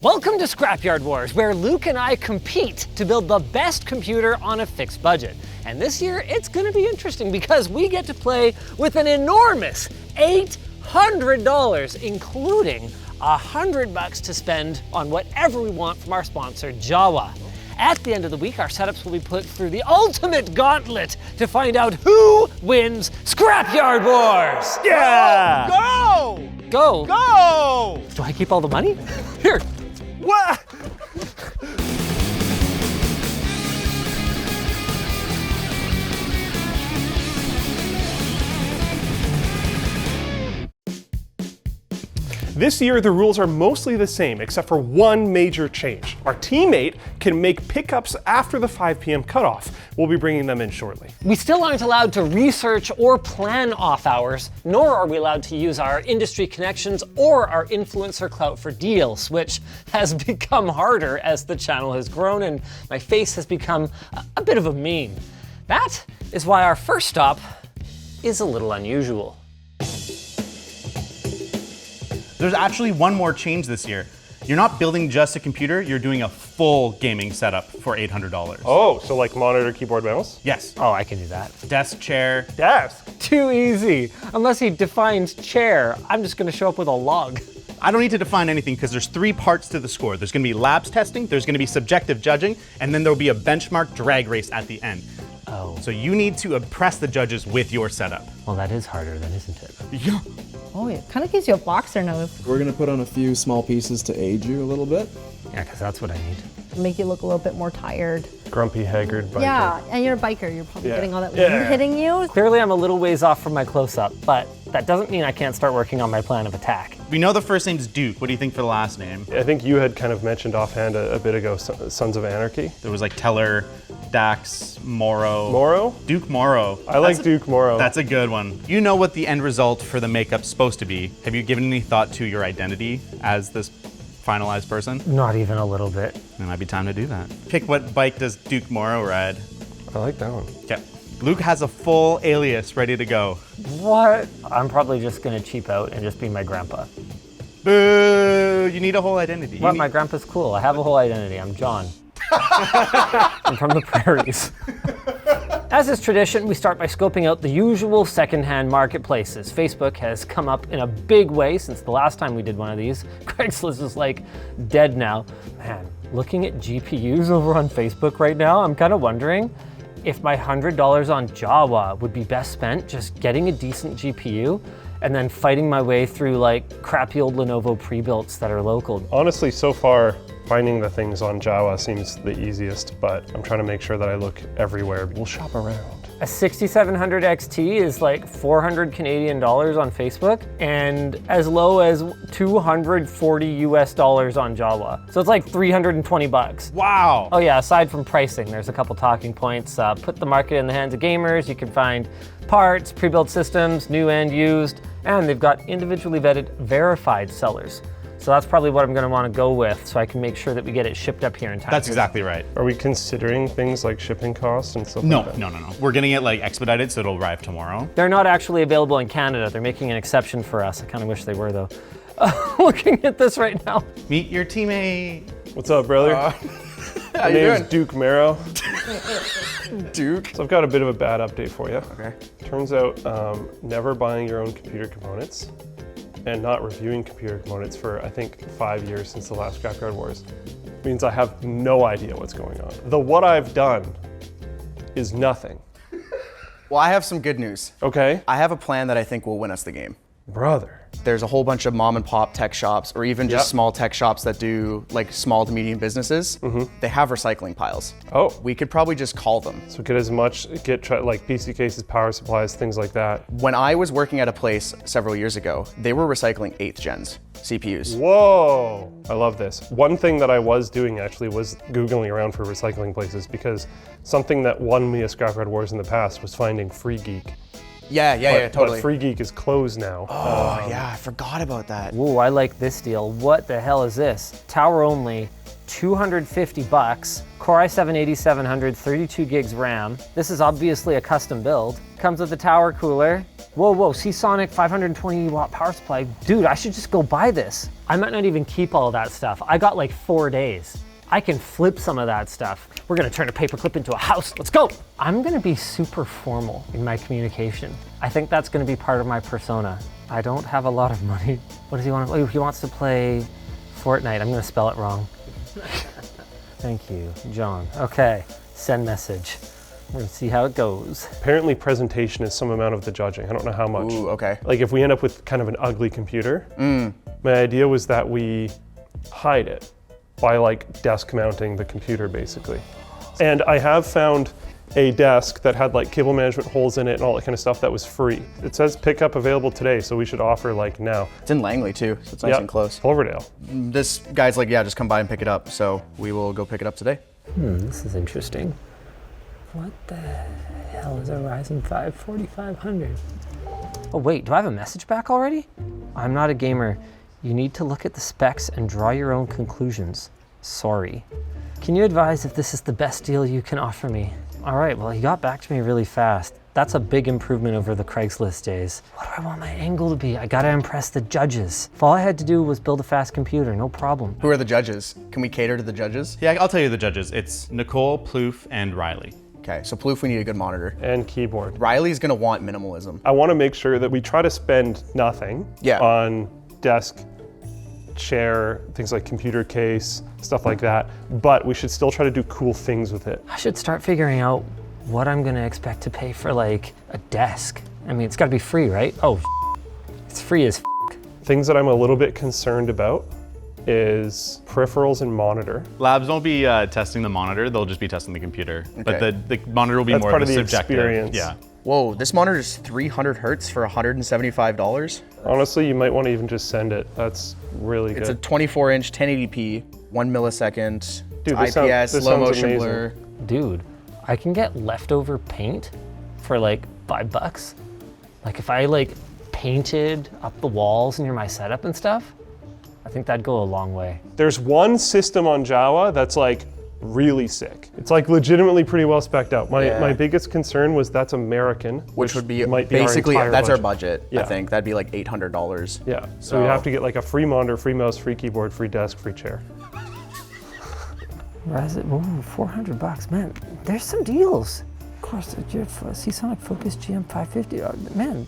Welcome to Scrapyard Wars, where Luke and I compete to build the best computer on a fixed budget. And this year, it's gonna be interesting because we get to play with an enormous $800, including $100 to spend on whatever we want from our sponsor, Jawa. At the end of the week, our setups will be put through the ultimate gauntlet to find out who wins Scrapyard Wars. Yeah! Go! Go! Go! Do I keep all the money? Here. What? This year, the rules are mostly the same, except for one major change. Our teammate can make pickups after the 5 p.m. cutoff. We'll be bringing them in shortly. We still aren't allowed to research or plan off hours, nor are we allowed to use our industry connections or our influencer clout for deals, which has become harder as the channel has grown and my face has become a bit of a meme. That is why our first stop is a little unusual. There's actually one more change this year. You're not building just a computer, you're doing a full gaming setup for $800. Oh, so like monitor, keyboard, mouse? Yes. Oh, I can do that. Desk, chair. Desk. Too easy. Unless he defines chair, I'm just gonna show up with a log. I don't need to define anything because there's 3 parts to the score. There's gonna be labs testing, there's gonna be subjective judging, and then there'll be a benchmark drag race at the end. Oh. So you need to impress the judges with your setup. Well, that is harder then, isn't it? Yeah. Oh, it kind of gives you a boxer nose. We're gonna put on a few small pieces to aid you a little bit. Yeah, because that's what I need. Make you look a little bit more tired. Grumpy, haggard biker. Yeah, and you're a biker. You're probably Yeah. getting all that wind hitting you. Clearly I'm a little ways off from my close-up, but that doesn't mean I can't start working on my plan of attack. We know the first name's Duke. What do you think for the last name? I think you had kind of mentioned offhand a bit ago, Sons of Anarchy. There was like Teller, Dax, Morrow. Morrow? Duke Morrow. I like Duke Morrow. That's a good one. You know what the end result for the makeup's supposed to be. Have you given any thought to your identity as this finalized person? Not even a little bit. It might be time to do that. Pick what bike does Duke Morrow ride? I like that one. Okay. Luke has a full alias ready to go. What? I'm probably just gonna cheap out and just be my grandpa. Boo! You need a whole identity. What? My grandpa's cool. I have a whole identity. I'm John. I'm from the prairies. As is tradition, we start by scoping out the usual secondhand marketplaces. Facebook has come up in a big way since the last time we did one of these. Craigslist is like dead now. Man, looking at GPUs over on Facebook right now, I'm kind of wondering if my $100 on Jawa would be best spent just getting a decent GPU and then fighting my way through like crappy old Lenovo pre-builts that are local. Honestly, so far, finding the things on Jawa seems the easiest, but I'm trying to make sure that I look everywhere. We'll shop around. A 6700 XT is like 400 Canadian dollars on Facebook and as low as 240 US dollars on Jawa. So it's like 320 bucks. Wow. Oh yeah, aside from pricing, there's a couple talking points. Put the market in the hands of gamers. You can find parts, pre-built systems, new and used, and they've got individually vetted, verified sellers. So that's probably what I'm gonna wanna go with so I can make sure that we get it shipped up here in time. That's exactly right. Are we considering things like shipping costs and stuff No, like that? no. We're getting it like expedited, so it'll arrive tomorrow. They're not actually available in Canada. They're making an exception for us. I kind of wish they were though. Looking at this right now. Meet your teammate. What's up, brother? My name's Duke Morrow. Duke. So I've got a bit of a bad update for you. Okay. Turns out never buying your own computer components and not reviewing computer components for, I think, 5 years since the last Scrapyard Wars means I have no idea what's going on. What I've done is nothing. Well, I have some good news. Okay? I have a plan that I think will win us the game. Brother. There's a whole bunch of mom and pop tech shops or even just small tech shops that do like small to medium businesses. They have recycling piles. Oh. We could probably just call them. So get like PC cases, power supplies, things like that. When I was working at a place several years ago, they were recycling 8th gens CPUs. Whoa, I love this. One thing that I was doing actually was Googling around for recycling places because something that won me a Scrapyard Wars in the past was finding Free Geek. Yeah, totally. But Free Geek is closed now. Oh, yeah, I forgot about that. Ooh, I like this deal. What the hell is this? Tower only, 250 bucks. Core i7-8700, 32 gigs RAM. This is obviously a custom build. Comes with a tower cooler, Whoa, Seasonic 520 watt power supply. Dude, I should just go buy this. I might not even keep all that stuff. I got like 4 days. I can flip some of that stuff. We're gonna turn a paperclip into a house. Let's go. I'm gonna be super formal in my communication. I think that's gonna be part of my persona. I don't have a lot of money. What does he want? Oh, he wants to play Fortnite. I'm gonna spell it wrong. Thank you, John. Okay, send message. We're gonna see how it goes. Apparently presentation is some amount of the judging. I don't know how much. Ooh, okay. Like if we end up with kind of an ugly computer, my idea was that we hide it by like desk mounting the computer basically. And I have found a desk that had like cable management holes in it and all that kind of stuff that was free. It says pickup available today, so we should offer like now. It's in Langley too, so it's nice and close. Silverdale. This guy's like, yeah, just come by and pick it up. So we will go pick it up today. This is interesting. What the hell is a Ryzen 5 4500? Oh wait, do I have a message back already? I'm not a gamer. You need to look at the specs and draw your own conclusions. Sorry. Can you advise if this is the best deal you can offer me? All right, well, he got back to me really fast. That's a big improvement over the Craigslist days. What do I want my angle to be? I gotta impress the judges. If all I had to do was build a fast computer, no problem. Who are the judges? Can we cater to the judges? Yeah, I'll tell you the judges. It's Nicole, Plouffe, and Riley. Okay, so Plouffe, we need a good monitor. And keyboard. Riley's gonna want minimalism. I want to make sure that we try to spend nothing on desk, chair, things like computer case, stuff like that, but we should still try to do cool things with it. I should start figuring out what I'm gonna expect to pay for like a desk. I mean, it's gotta be free, right? Oh, it's free as Things that I'm a little bit concerned about is peripherals and monitor. Labs won't be testing the monitor, they'll just be testing the computer. Okay. But the monitor will be That's more part of the of the subjective. experience. Yeah. Whoa, this monitor is 300 hertz for $175. Honestly, you might want to even just send it. That's really It's a good. 24-inch 1080p, 1 millisecond, Dude, IPS, this low sounds motion amazing. blur. Dude, I can get leftover paint for like $5. Like if I like painted up the walls near my setup and stuff, I think that'd go a long way. There's one system on Java that's like really sick. It's like legitimately pretty well spec'd out. My biggest concern was that's American, Which would be might be basically, our entire that's our budget. budget, Yeah. I think. That'd be like $800. Yeah, so we'd have to get like a free monitor, free mouse, free keyboard, free desk, free chair. Ryzen, ooh, $400, man. There's some deals. Of course, your Seasonic Focus GM 550, man.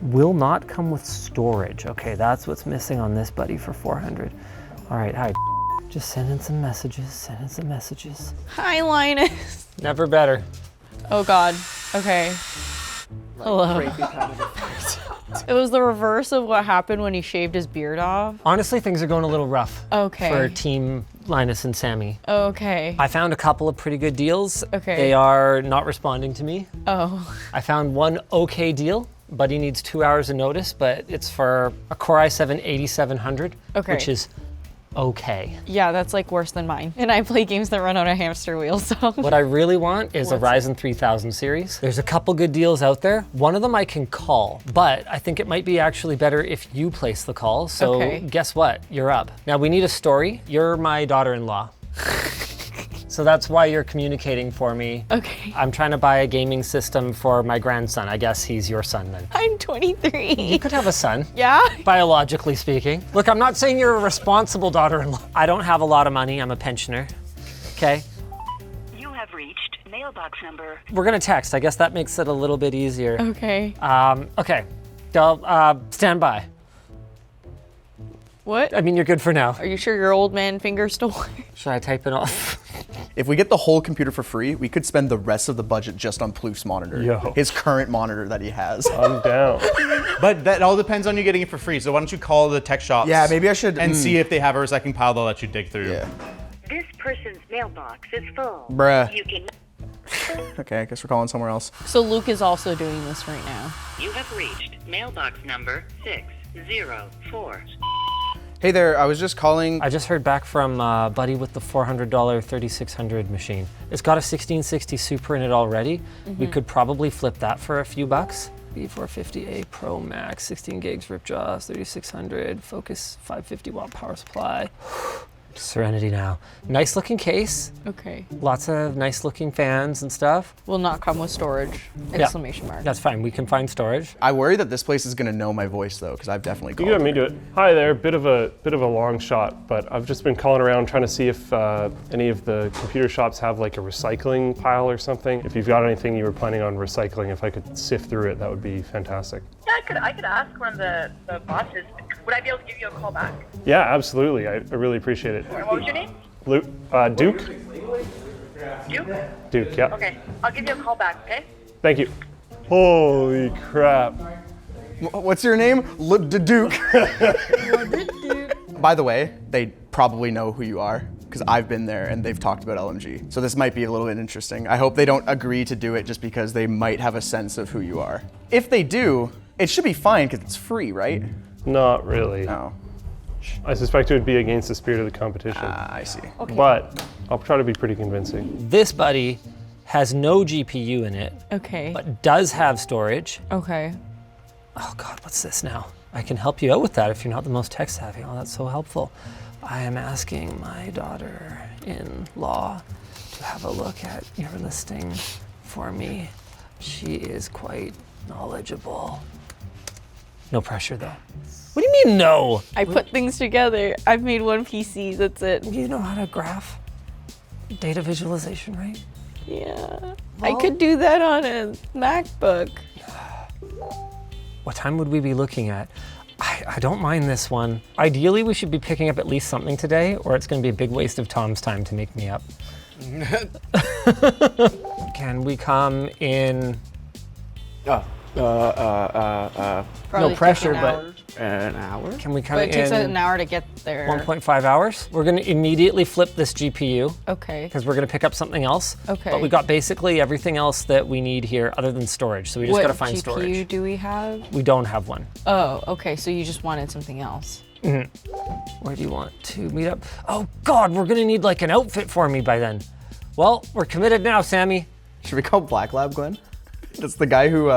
Will not come with storage. Okay, that's what's missing on this buddy for 400. All right, hi. Just send in some messages, Hi, Linus. Never better. Oh God. Okay. Hello. It was the reverse of what happened when he shaved his beard off. Honestly, things are going a little rough Okay. for Team Linus and Sammy. Okay. I found a couple of pretty good deals. Okay. They are not responding to me. Oh. I found one okay deal. Buddy needs 2 hours of notice, but it's for a Core i7 8700, Okay. which is okay. Yeah, that's like worse than mine. And I play games that run on a hamster wheel, so. What I really want is a Ryzen 3000 series. There's a couple good deals out there. One of them I can call, but I think it might be actually better if you place the call. So Okay. guess what? You're up. Now we need a story. You're my daughter-in-law. So that's why you're communicating for me. Okay. I'm trying to buy a gaming system for my grandson. I guess he's your son then. I'm 23. You could have a son. Yeah? Biologically speaking. Look, I'm not saying you're a responsible daughter-in-law. I don't have a lot of money. I'm a pensioner. Okay? You have reached mailbox number. We're gonna text. I guess that makes it a little bit easier. Okay. Okay. Stand by. What? I mean, you're good for now. Are you sure your old man finger stole? Should I type it off? If we get the whole computer for free, we could spend the rest of the budget just on Plouffe's monitor. Yo. His current monitor that he has. I'm down. But that all depends on you getting it for free. So why don't you call the tech shops? Yeah, maybe I should. And see if they have a recycling pile they'll let you dig through. Yeah. This person's mailbox is full. Bruh. You can. Okay, I guess we're calling somewhere else. So Luke is also doing this right now. You have reached mailbox number 604. Hey there, I was just calling. I just heard back from Buddy with the $400 3600 machine. It's got a 1660 Super in it already. We could probably flip that for a few bucks. B450A Pro Max, 16 gigs rip jaws, 3600, Focus 550 watt power supply. Serenity now. Nice looking case. Okay. Lots of nice looking fans and stuff. Will not come with storage. Exclamation mark. That's fine. We can find storage. I worry that this place is gonna know my voice though, because I've definitely You called. can have me do it. Hi there, bit of a long shot, but I've just been calling around trying to see if any of the computer shops have like a recycling pile or something. If you've got anything you were planning on recycling, if I could sift through it, that would be fantastic. Yeah, I could ask one of the bosses. Would I be able to give you a call back? Yeah, absolutely. I really appreciate it. What was your name? Duke? Duke? Duke, yeah. Okay, I'll give you a call back, okay? Thank you. Holy crap. What's your name? Duke. By the way, they probably know who you are, because I've been there and they've talked about LMG. So this might be a little bit interesting. I hope they don't agree to do it just because they might have a sense of who you are. If they do, it should be fine because it's free, right? Not really. No. I suspect it would be against the spirit of the competition. I see. But I'll try to be pretty convincing. This buddy has no GPU in it, Okay. but does have storage. Okay. Oh God, what's this now? I can help you out with that if you're not the most tech savvy. Oh, that's so helpful. I am asking my daughter-in-law to have a look at your listing for me. She is quite knowledgeable. No pressure though. What do you mean no? I put things together. I've made one PC, that's it. You know how to graph data visualization, right? Yeah. I could do that on a MacBook. What time would we be looking at? I don't mind this one. Ideally, we should be picking up at least something today, or it's gonna be a big waste of Tom's time to make me up. Can we come in? Probably No pressure, take but An hour? can we come But it takes in an hour to get there. 1.5 hours? We're gonna immediately flip this GPU Okay. because we're gonna pick up something else. Okay. But we got basically everything else that we need here other than storage, so we just What gotta find GPU storage. do we have? We don't have one. Oh, okay. So you just wanted something else. Where do you want to meet up? Oh God, we're gonna need like an outfit for me by then. Well, we're committed now, Sammy. Should we call Black Lab Glenn? That's the guy who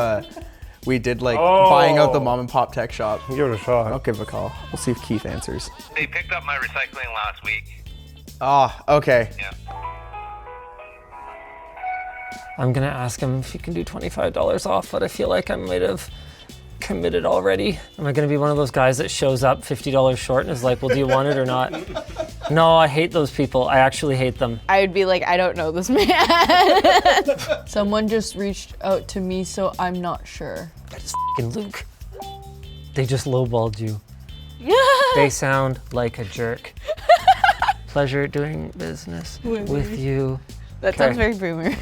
we did like buying out the mom and pop tech shop. Give it a shot. I'll give a call. We'll see if Keith answers. They picked up my recycling last week. Ah, okay. Yeah. I'm gonna ask him if he can do $25 off, but I feel like I might have committed already. Am I gonna be one of those guys that shows up $50 short and is like, well, do you want it or not? No, I hate those people. I actually hate them. I would be like, I don't know this man. Someone just reached out to me, so I'm not sure. That is f***ing Luke. They just lowballed you. They sound like a jerk. Pleasure doing business with you. That sounds very boomer.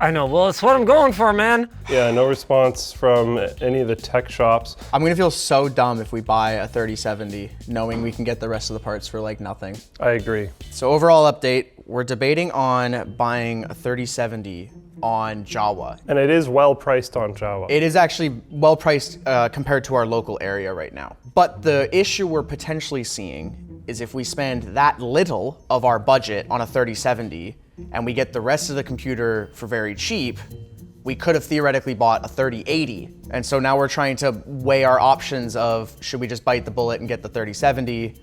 I know, well, it's what I'm going for, man. Yeah, no response from any of the tech shops. I'm gonna feel so dumb if we buy a 3070, knowing we can get the rest of the parts for like nothing. I agree. So overall update, we're debating on buying a 3070 on Jawa. And it is well priced on Java. It is actually well priced compared to our local area right now. But the issue we're potentially seeing is if we spend that little of our budget on a 3070 and we get the rest of the computer for very cheap, we could have theoretically bought a 3080. And so now we're trying to weigh our options of, should we just bite the bullet and get the 3070?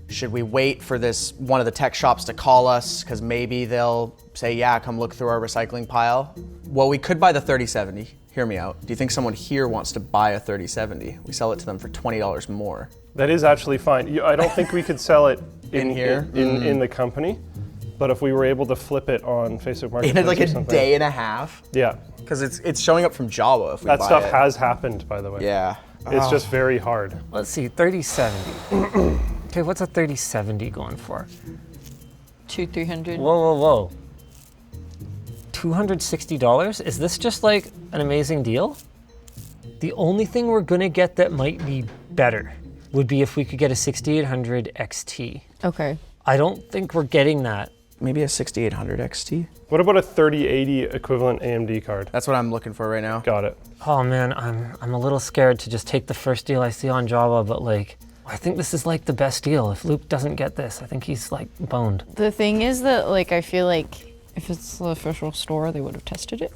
Should we wait for this one of the tech shops to call us? Because maybe they'll say, yeah, come look through our recycling pile. Well, we could buy the 3070. Hear me out. Do you think someone here wants to buy a 3070? We sell it to them for $20 more. That is actually fine. I don't think we could sell it In here? in the company, but if we were able to flip it on Facebook Marketplace In like or a something. day and a half? Yeah. Because it's showing up from Java if we That buy stuff it. has happened, by the way. Yeah. It's just very hard. Let's see, 3070. Okay, what's a 3070 going for? 200-300. Whoa. $260? Is this just like an amazing deal? The only thing we're gonna get that might be better would be if we could get a 6800 XT. Okay. I don't think we're getting that. Maybe a 6800 XT? What about a 3080 equivalent AMD card? That's what I'm looking for right now. Got it. Oh man, I'm a little scared to just take the first deal I see on Java, but like, I think this is like the best deal. If Luke doesn't get this, I think he's like boned. The thing is that, like, I feel like if it's the official store, they would have tested it, ?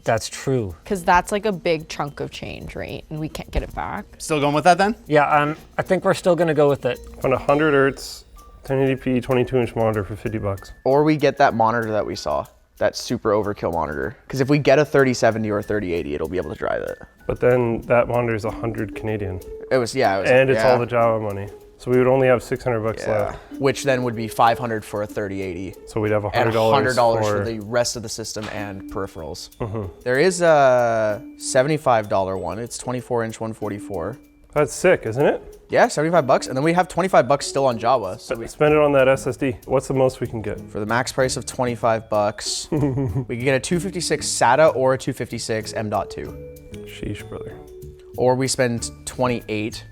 That's true. Because that's like a big chunk of change, right? And we can't get it back. Still going with that then? Yeah, I think we're still gonna go with it. On a 100 Hz 1080p 22-inch monitor for $50. Or we get that monitor that we saw, that super overkill monitor. Because if we get a 3070 or 3080, it'll be able to drive it. But then that monitor is 100 Canadian. It was, and it's all the Java money. So we would only have $600 left. Which then would be $500 for a 3080. So we'd have $100, and $100 for the rest of the system and peripherals. There is a $75 one. It's 24-inch 144. That's sick, isn't it? Yeah, $75, and then we have $25 still on Java. So we spend it on that SSD. What's the most we can get? For the max price of $25, we can get a 256 SATA or a 256 M.2. Sheesh, brother. Or we spend 28,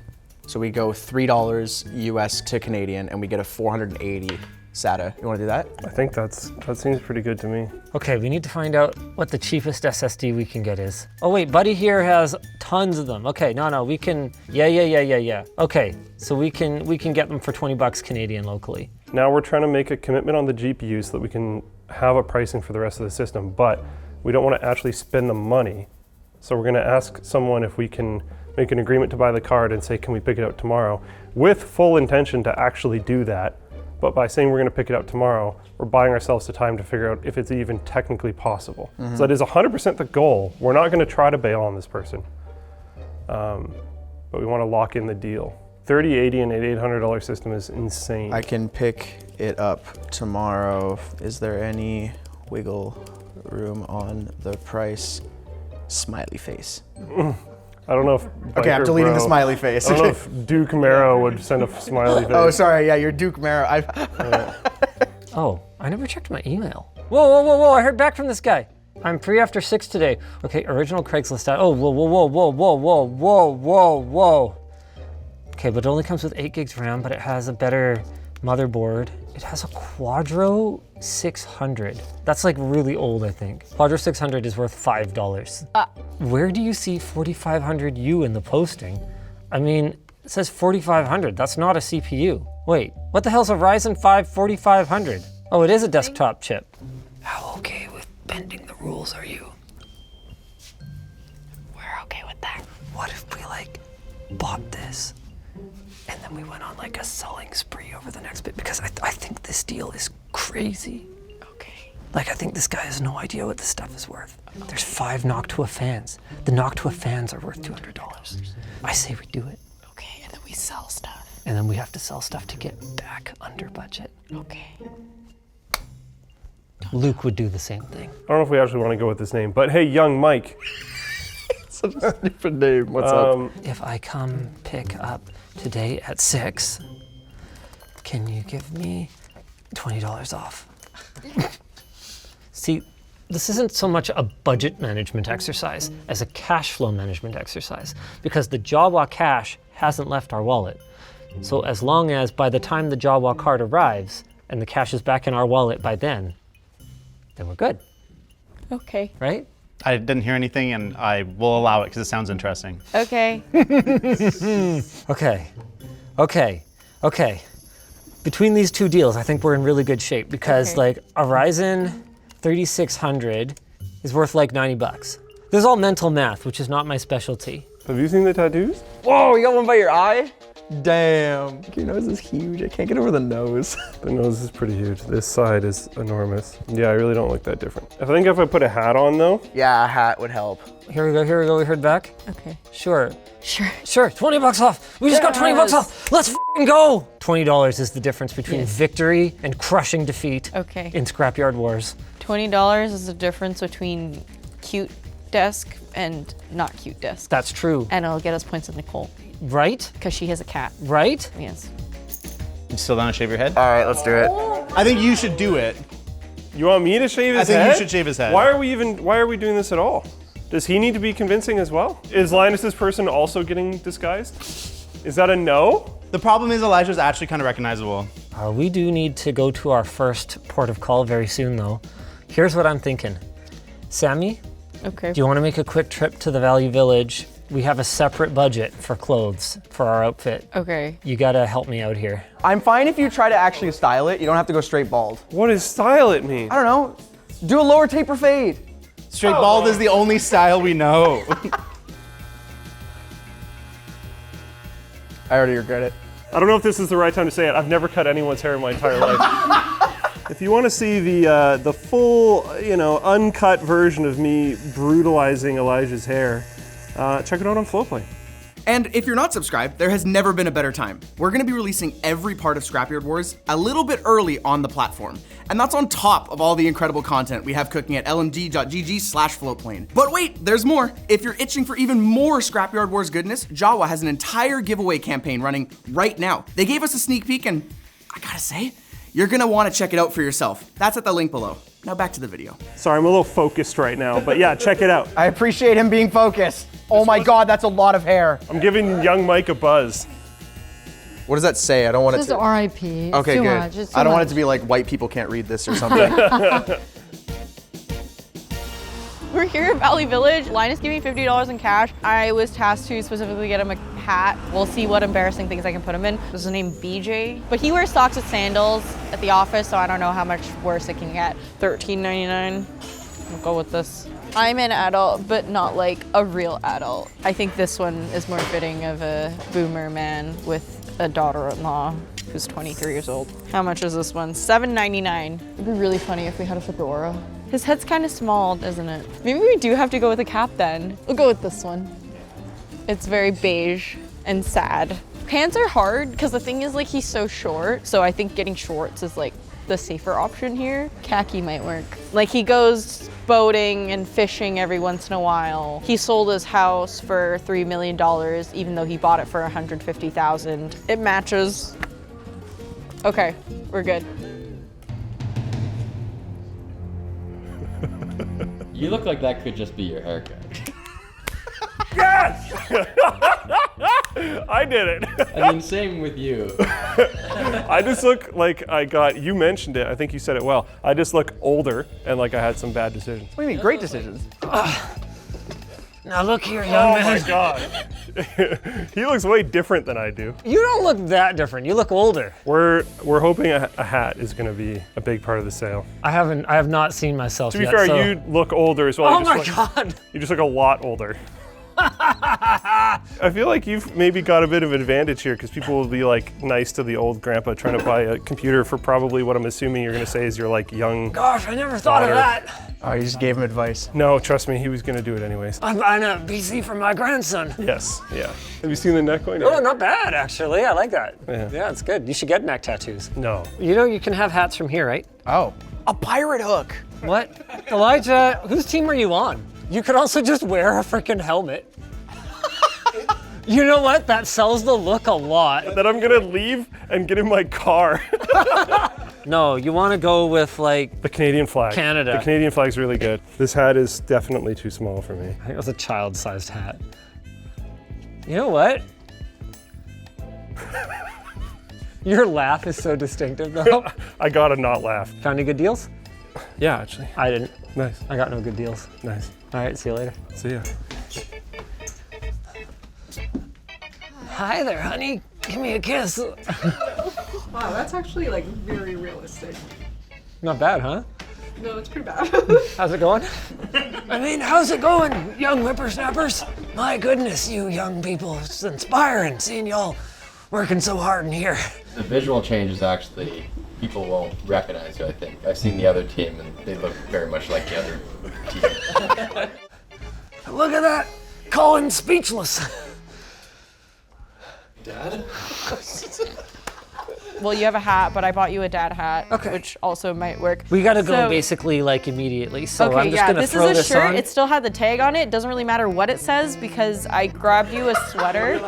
so we go $3 US to Canadian, and we get a 480 SATA. You want to do that? I think that seems pretty good to me. Okay, we need to find out what the cheapest SSD we can get is. Oh wait, Buddy here has tons of them. Okay, no, we can, yeah. Okay, so we can get them for $20 Canadian locally. Now we're trying to make a commitment on the GPU so that we can have a pricing for the rest of the system, but we don't want to actually spend the money. So we're gonna ask someone if we can make an agreement to buy the card and say, can we pick it up tomorrow? With full intention to actually do that. But by saying we're going to pick it up tomorrow, we're buying ourselves the time to figure out if it's even technically possible. So that is 100% the goal. We're not going to try to bail on this person, but we want to lock in the deal. $3080 and an $800 system is insane. I can pick it up tomorrow. Is there any wiggle room on the price? Smiley face. I don't know if Okay, I'm deleting the smiley face. I don't know if Duke Mero would send a smiley face. Oh, sorry, yeah, you're Duke Mero. Oh, I never checked my email. Whoa, I heard back from this guy. I'm free after 6 today. Okay, original Craigslist ad. Oh, whoa. Okay, but it only comes with 8 gigs RAM, but it has a better motherboard. It has a Quadro 600. That's like really old, I think. Quadro 600 is worth $5. Where do you see 4500U in the posting? I mean, it says 4500. That's not a CPU. Wait, what the hell's a Ryzen 5 4500? Oh, it is a desktop chip. How okay with bending the rules are you? We're okay with that. What if we bought this and then we went on a selling spree over the next bit? Because I think this deal is crazy. Okay. I think this guy has no idea what this stuff is worth. Okay. There's 5 Noctua fans. The Noctua fans are worth $200. I say we do it. Okay, and then we sell stuff. And then we have to sell stuff to get back under budget. Okay. Luke would do the same thing. I don't know if we actually want to go with this name, but hey, young Mike. It's a different name. What's up? If I come pick up today at 6, can you give me $20 off? See, this isn't so much a budget management exercise as a cash flow management exercise, because the Jawa cash hasn't left our wallet. So as long as by the time the Jawa card arrives and the cash is back in our wallet by then we're good. Okay. Right? I didn't hear anything, and I will allow it because it sounds interesting. Okay. Okay. Between these two deals, I think we're in really good shape because a Ryzen 3600 is worth $90. This is all mental math, which is not my specialty. Have you seen the tattoos? Whoa, you got one by your eye? Damn. Your nose is huge. I can't get over the nose. The nose is pretty huge. This side is enormous. Yeah, I really don't look that different. I think if I put a hat on though. Yeah, a hat would help. Here we go, we heard back? Okay. Sure, $20 off. We just got $20 off. Let's f***ing go. $20 is the difference between victory and crushing defeat in Scrapyard Wars. $20 is the difference between cute desk and not cute desk. That's true. And it'll get us points with Nicole. Right? Because she has a cat. Right? Yes. You still want to shave your head? All right, let's do it. I think you should do it. You want me to shave his head? I think you should shave his head. Why are we doing this at all? Does he need to be convincing as well? Is Linus's person also getting disguised? Is that a no? The problem is Elijah's actually kind of recognizable. We do need to go to our first port of call very soon though. Here's what I'm thinking. Sammy? Okay. Do you want to make a quick trip to the Value Village? We have a separate budget for clothes for our outfit. Okay. You gotta help me out here. I'm fine if you try to actually style it. You don't have to go straight bald. What does style it mean? I don't know. Do a lower taper fade. Straight bald is the only style we know. I already regret it. I don't know if this is the right time to say it. I've never cut anyone's hair in my entire life. If you want to see the full, uncut version of me brutalizing Elijah's hair, check it out on Flowplay. And if you're not subscribed, there has never been a better time. We're gonna be releasing every part of Scrapyard Wars a little bit early on the platform. And that's on top of all the incredible content we have cooking at lmd.gg/floatplane. But wait, there's more. If you're itching for even more Scrapyard Wars goodness, Jawa has an entire giveaway campaign running right now. They gave us a sneak peek and I gotta say, you're gonna wanna check it out for yourself. That's at the link below. Now back to the video. Sorry, I'm a little focused right now, but yeah, check it out. I appreciate him being focused. Oh my God, that's a lot of hair. I'm giving young Mike a buzz. What does that say? I don't want it This to. is RIP. It's Okay, too good. much. It's too I don't want much. it to be like white people can't read this or something. We're here at Valley Village. Linus gave me $50 in cash. I was tasked to specifically get him a hat. We'll see what embarrassing things I can put him in. This is named BJ, but he wears socks with sandals at the office, so I don't know how much worse it can get. $13.99. We'll go with this. I'm an adult, but not like a real adult. I think this one is more fitting of a boomer man with a daughter-in-law who's 23 years old. How much is this one? $7.99. It'd be really funny if we had a fedora. His head's kind of small, isn't it? Maybe we do have to go with a cap then. We'll go with this one. It's very beige and sad. Pants are hard because the thing is like he's so short. So I think getting shorts is like the safer option here. Khaki might work. Like he goes boating and fishing every once in a while. He sold his house for $3 million even though he bought it for $150,000. It matches. Okay, we're good. You look like that could just be your haircut. Yes! I did it. I mean, same with you. I just look like you mentioned it, I think you said it well. I just look older and like I had some bad decisions. What do you mean, great decisions? Now look here, young man. Oh my God. He looks way different than I do. You don't look that different. You look older. We're hoping a hat is going to be a big part of the sale. I have not seen myself To be yet, fair, so- you look older as well. Oh my God. You just look a lot older. I feel like you've maybe got a bit of an advantage here because people will be like nice to the old grandpa trying to buy a computer for probably what I'm assuming you're going to say is your like young. Gosh, I never thought of that. Oh, you just gave him advice. No, trust me, he was going to do it anyways. I'm buying a PC for my grandson. Yes, yeah. Have you seen the neck going? Oh, not bad actually. I like that. Yeah. It's good. You should get neck tattoos. No. You know you can have hats from here, right? Oh, a pirate hook. What? Elijah, whose team are you on? You could also just wear a freaking helmet. You know what? That sells the look a lot. Then I'm gonna leave and get in my car. No, you want to go with like the Canadian flag. Canada. The Canadian flag's really good. This hat is definitely too small for me. I think it was a child-sized hat. You know what? Your laugh is so distinctive though. I gotta not laugh. Found any good deals? Yeah, actually. I didn't. Nice. I got no good deals. Nice. All right, see you later. See ya. Hi there, honey. Give me a kiss. Wow, that's actually like very realistic. Not bad, huh? No, it's pretty bad. How's it going? I mean, how's it going, young whippersnappers? My goodness, you young people. It's inspiring seeing y'all working so hard in here. The visual change is actually, people won't recognize you, I think. I've seen the other team and they look very much like the other team. Look at that. Colin's speechless. Dad? Well, you have a hat, but I bought you a dad hat, Okay. which also might work. We gotta go So- basically like immediately, so Okay, I'm just yeah, gonna this throw is a this shirt. on. It still had the tag on it. It doesn't really matter what it says because I grabbed you a sweater.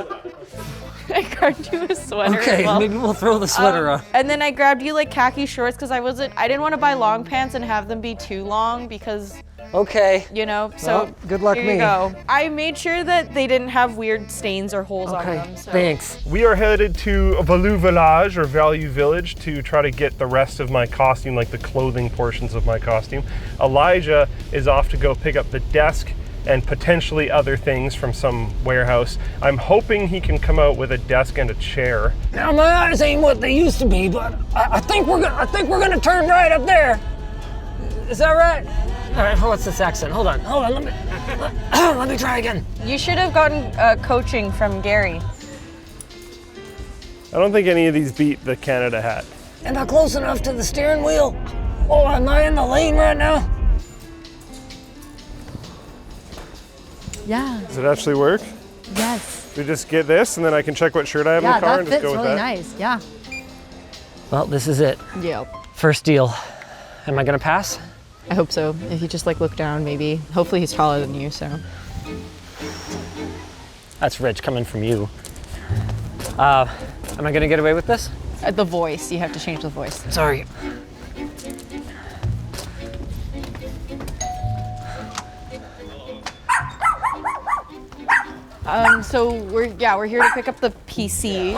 I grabbed you a sweater. Okay, as well. maybe we'll throw the sweater on. And then I grabbed you like khaki shorts because I didn't want to buy long pants and have them be too long because, Okay. you know, so Well, good luck here me. you go. I made sure that they didn't have weird stains or holes on Okay, them. So. thanks. We are headed to Value Village or Value Village to try to get the rest of my costume, like the clothing portions of my costume. Elijah is off to go pick up the desk and potentially other things from some warehouse. I'm hoping he can come out with a desk and a chair. Now my eyes ain't what they used to be, but I think we're gonna turn right up there. Is that right? All right, what's this accent? Hold on, let me try again. You should have gotten coaching from Gary. I don't think any of these beat the Canada hat. Am I close enough to the steering wheel? Oh, am I in the lane right now? Yeah. Does it actually work? Yes. We just get this and then I can check what shirt I have in the car that and just fits go with really that? nice. Yeah. Well, this is it. Yep. First deal. Am I gonna pass? I hope so. If you just like look down, maybe. Hopefully he's taller than you, so. That's rich coming from you. Am I gonna get away with this? The voice, you have to change the voice. Sorry. So we're here to pick up the PC.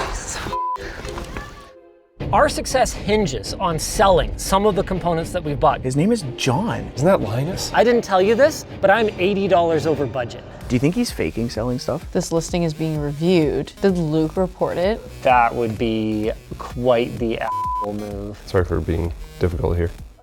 Our success hinges on selling some of the components that we've bought. His name is John. Isn't that Linus? I didn't tell you this, but I'm $80 over budget. Do you think he's faking selling stuff? This listing is being reviewed. Did Luke report it? That would be quite the move. Sorry for being difficult here.